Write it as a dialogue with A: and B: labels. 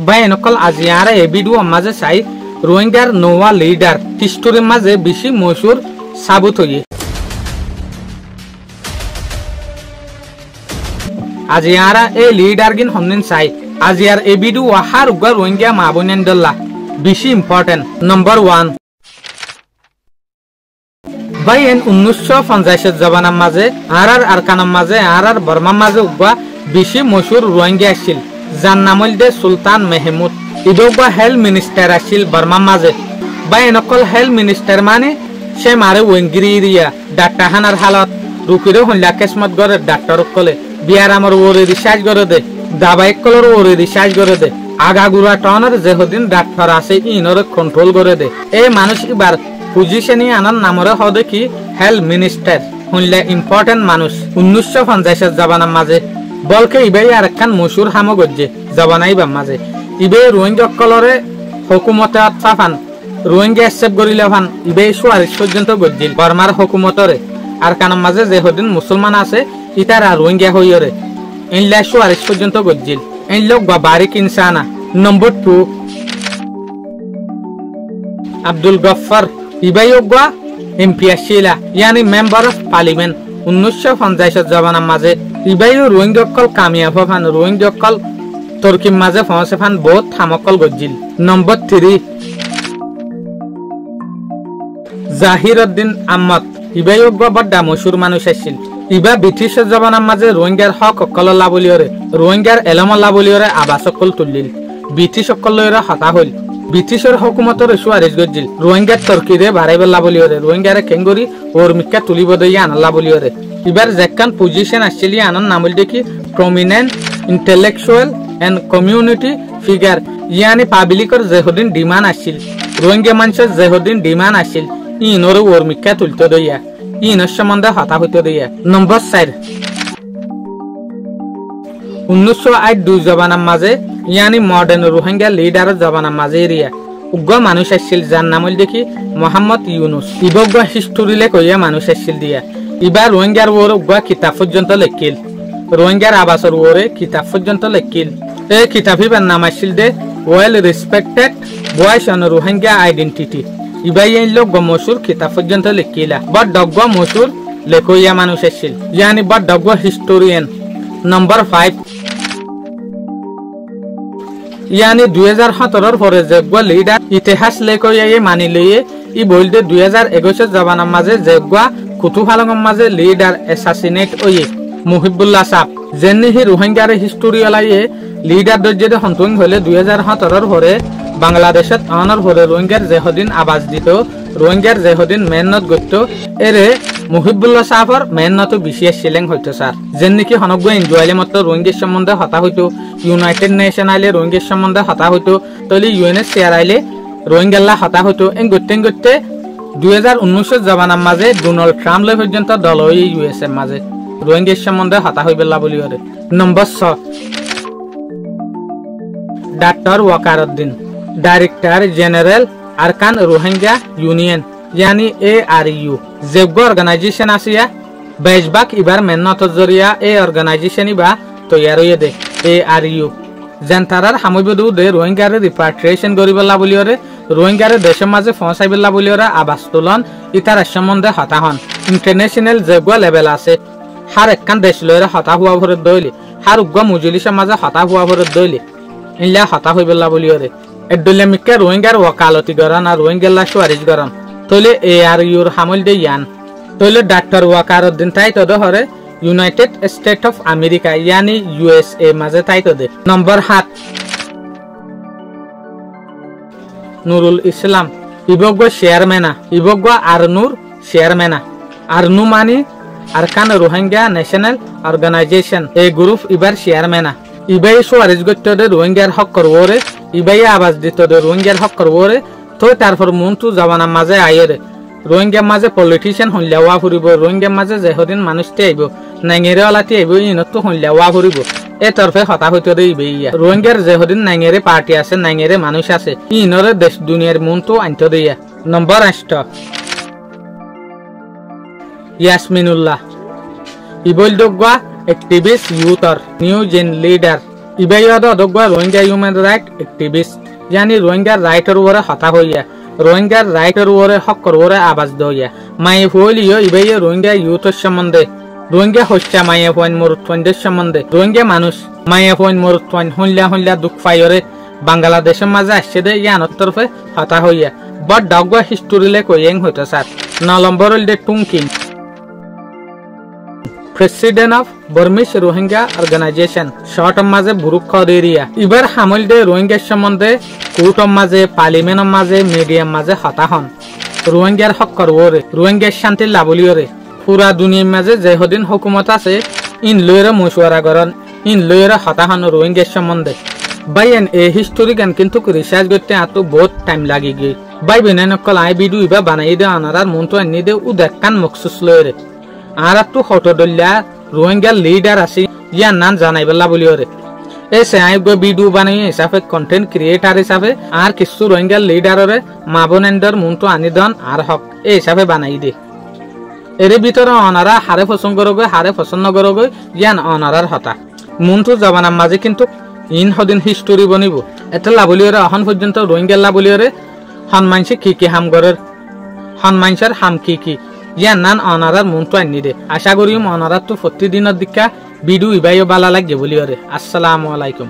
A: বাইনকল আজিয়ারা এ video মাঝে চাই রোহিঙ্গার নোয়া লিডার হিস্টোরির মাঝে বেশি মশুর সাবুত হয়ে আজিয়ারা এ লিডার গিন হমনিন চাই আজিয়ার এ ভিডিও হার উগা রোহিঙ্গা মাবুনেন্দল্লা বেশি ইম্পর্টেন্ট নম্বর 1 বাইন 1950 জবানার মাঝে আর আরকানার মাঝে আর বর্মার মাঝে উগা বেশি মশুর রোহিঙ্গা আসছিল যার নাম হল সুলতান মেহমুদ ইদোগা হেলথ মিনিস্টার আসছিল বর্মার মাঝে বাইনকল হেলথ মিনিস্টার মানে সে মারে ওয়েঙ্গিরিয়া ডাক্তার হানার হালত রুকিরে হইলা কেসমত করে ডাক্তার কলে বিয়ার আমার ওরে রিসার্চ করে দে দাবাইক কলর ওরে রিসার্চ করে দে আগাগুড়া টনের যেহদিন ডাক্তার আছে ইনরে কন্ট্রোল করে দে এই মানুষ এবার পজিশনে আনার নামরে হদে কি হেলথ মিনিস্টার হইলা ইম্পর্টেন্ট মানুষ 1950 জবানার মাঝে বলকে ইবাই আর একখান মশুর হামো গজ্জে জবানাইবার মাঝে ইবে রোহিঙ্গা কলরে হুকুমতে আতফাফান রোহিঙ্গা অ্যাকসেপ্ট করিলে ফান ইবে সুয়ারিশ পর্যন্ত গজ্জিল বর্মার হুকুমতরে আর কানার মাঝে যেহদিন মুসলমান আছে ইতারা রোহিঙ্গা হইরে ইনলা সুয়ারিশ পর্যন্ত গজ্জিল ইন লোক বারিক ইনসানা নম্বর 2 আব্দুল গফফার ইবাই ওগা এমপি আসিলা ইয়ানি মেম্বার অফ পার্লিমেন্ট 1950 জবানার মাঝে ইবাই রোহিঙ্গা কল কামিয়াব ফান রোহিঙ্গা কল তুর্কির মাঝে পৌঁছে ফান বহুত থামকল গজ্জিল নম্বর 3 জাহিরউদ্দিন আহমদ ইবাই ওগা বড় মশুর মানুষ আসছিল ইবা ব্রিটিশ জবানার মাঝে রোহিঙ্গার হক অকল লাবলিয়রে রোহিঙ্গার এলম লাবলিয়রে আবাস অকল তুলিল ব্রিটিশ অকল লয়রে হতা হইল ব্রিটিশের হুকুমতর সুয়ারিশ গজ্জিল রোহিঙ্গার তর্কিরে বাড়াইবে লাবলিয়রে রোহিঙ্গারে কেঙ্গরি ওর মিক্কা তুলিব দইয়া আনা লাবলিয়রে এবার যেকান পজিশন আসছিল আনার নাম হল দেখি prominent intellectual and community figure ইয়ানি পাবলিকর যেহদিন ডিমান্ড আসছিল রোহিঙ্গা মানুষের যেহদিন ডিমান্ড আসছিল ইনরে ওর মিক্কা তুলতে দইয়া ইনর সম্বন্ধে হতা হইতে দইয়া নম্বর 4 1908 জবানার মাঝে ইয়ানি মডার্ন রোহিঙ্গা লিডার জবানার মাঝে এরিয়া উগ্র মানুষ আসছিল যার নাম হল দেখি মোহাম্মদ ইউনুস ইবগ্র হিস্টোরিলে কইয়া মানুষ আসছিল দিয়া ইবার রোহিঙ্গার ওরে উগ্র কিতাব পর্যন্ত লেখিল রোহিঙ্গার আবাসর ওরে কিতাব পর্যন্ত লেখিল এই কিতাবিবার নাম আসছিল the well respected voice on Rohingya identity ইবাই এই লোক মশুর কিতাব পর্যন্ত লেখিলা বড় ডগ্গ মশুর লেখইয়া মানুষ আসছিল ইয়ানি বড় ডগ্গ হিস্টোরিয়ান নম্বর 5 ইয়ানি 2017 পরে যেগা লিডার ইতিহাস লেখইয়া মানি লইয়ে ই বলতে 2021 জবানার মাঝে যেগা কুতুফালঙ্গর মাঝে লিডার অ্যাসাসিনেট হইয়ে মুহিবুল্লাহ সাহ যেনহি রোহিঙ্গার হিস্টোরি লাইয়ে লিডার দর্জেদে হন্তং হলে 2017 পরে বাংলাদেশত আনার পরে রোহিঙ্গার যেহদিন আবাস দিত রোহিঙ্গার যেহদিন মেহনত করত এরে মুহিবুল্লাহ সাহর মেহনত বিশেষ সিলেং হইতো স্যার যেন নাকি হনগ্য এনজয়লে মতো রোহিঙ্গার সম্বন্ধে হতা হইতো ইউনাইটেড নেশন আইলে রোহিঙ্গার সম্বন্ধে হতা হইতো তলি ইউএনএচসিআর আইলে রোহিঙ্গাল্লা হতা হইতো এন গতে 2019 জবানার মাঝে ডোনাল্ড ট্রাম্প লৈ পর্যন্ত দল হয়ে ইউএস এর মাঝে রোহিঙ্গার সম্বন্ধে হতা হইবেলা বলি ওরে নম্বর 6 ডাক্তার ওয়াকারউদ্দিন डायरेक्टर जनरल अरकान रोहिंग्या यूनियन यानी ARU जेगो ऑर्गेनाइजेशन आसिया बेजबाक इबार मेहनत जरिया ए ऑर्गेनाइजेशन इबा तैयार होये दे ARU जनतारार हामबदु दे रोहिंग्यारे रिपाट्रिएशन करिबला बलियरे रोहिंग्यारे देशर माझे पहुंचाइबला बलियरे आवास तुलन इतार सम्बन्धे हता हन इंटरनेशनल जेगो लेवल আছে हार एकखान देश लयरे हता हुआ भरे दइले हार उग्गा मुजलिसर माझे हता हुआ भरे दइले इनला हता हइबला बलियरे এডুলেমিকে রোহিঙ্গার ওকালতি গরান আর রোহিঙ্গাল্লা সুয়ারিশ গরান তলে ARUর হামল দে ইয়ান তলে ডাক্তার ওয়াকারউদ্দিন তাই তদ হরে ইউনাইটেড স্টেট অফ আমেরিকা ইয়ানি USA মাঝে তাই তদে নম্বর 7 নুরুল ইসলাম ইবগ্য চেয়ারম্যানা ইবগ্য আরনুর চেয়ারম্যানা আরনু মানি আরকান রোহিঙ্গা ন্যাশনাল অর্গানাইজেশন এই গ্রুপ ইবার চেয়ারম্যানা ইবাই সুয়ারিশ গত্তদে রোহিঙ্গার হক করবরে ইবাই আবাস দিত দে রোহিঙ্গার হক করবরে তো তারপর মন্তু জবানার মাঝে আইরে রোহিঙ্গার মাঝে পলিটিশিয়ান হইলাওয়া ফুরিব রোহিঙ্গার মাঝে যেহদিন মানুষটি আইব নাঙ্গেরে আলাতি আইব ইনতো হইলাওয়া ফুরিব এ তরফে হতা হইতো দে ইবাই রোহিঙ্গার যেহদিন নাঙ্গেরে পার্টি আছে নাঙ্গেরে মানুষ আছে ইনরে দেশ দুনিয়ার মন্তু আনতো দেয়া নম্বর 8 ইয়াসমিনুল্লাহ ইবল দগা activist youth or new gen leader ইবাই অদগা রোহিঙ্গা হিউম্যান রাইট অ্যাক্টিভিস্ট यानी रोहिंग्या राइटर ওরে হতা হইয়া রোহিঙ্গার রাইটের ওরে হকর ওরে আওয়াজ দইয়া মাই হইলিও ইবাই রোহিঙ্গা ইউথের সম্বন্ধে রোহিঙ্গা হচ্ছে মাই পয়েন্ট মরুত্বন্ডের সম্বন্ধে রোহিঙ্গা মানুষ মাই পয়েন্ট মরুত্বন হইলা দুঃখ পাইরে বাংলাদেশের মাঝে আসছে দে ইয়ানোর তরফে হতা হইয়া বট ডগা হিস্টোরিলে কইং হইতো স্যার 9 নম্বর হইলে Tun Khin president of Burmese Rohingya organisation short মাঝে বুরুক্ষ এরিয়া এবার হামল দে রোহিঙ্গার সম্বন্ধে কোর্টর মাঝে পার্লিমেন্টের মাঝে মিডিয়ার মাঝে হতা হন রোহিঙ্গার হক করবরে রোহিঙ্গার শান্তি লাভলিওরে পুরা দুনিয়ার মাঝে যে হদিন হুকুমত আছে ইন লইরে মশওয়ারা করেন ইন লইরে হতা হন রোহিঙ্গার সম্বন্ধে বাইন এ হিস্টোরি গান কিন্তু রিসার্চ করতে এত বহুত টাইম লাগি গিয়ে বাই বেনে নকল আই ভিডিও ইবা বানাই দে আনারার মনটো আনি দে উদেকান মকসুস লইরে আর তো হটদল্লা রোহিঙ্গা লিডার আছে ইয়ার নাম জানাইবেলা বলিওরে এই সাহেব ভিডিও বানাই হিসাবে কন্টেন্ট ক্রিয়েটার হিসাবে আর কিছু রোহিঙ্গা লিডাররে মাবনেন্ডর মনটো আনি দন আর হক এই হিসাবে বানাই দে এর ভিতরে অনারা হারে পছন্দ করবে হারে পছন্দ করবে ইয়ান অনারার হতা মনটো জবানার মাঝে কিন্তু ইন হদিন হিস্টোরি বনিব এটা লাবলিওরে এখন পর্যন্ত রোহিঙ্গা লাবলিওরে হনমানসে কি হাম গরের হনমানসার হাম কি ইয়ার নান অনারার মনটো আনি দে আশা করি অনারার তো প্রতিদিনের দিকা ভিডিও ইবাইও বালা লাগে বলিওরে আসসালামু আলাইকুম।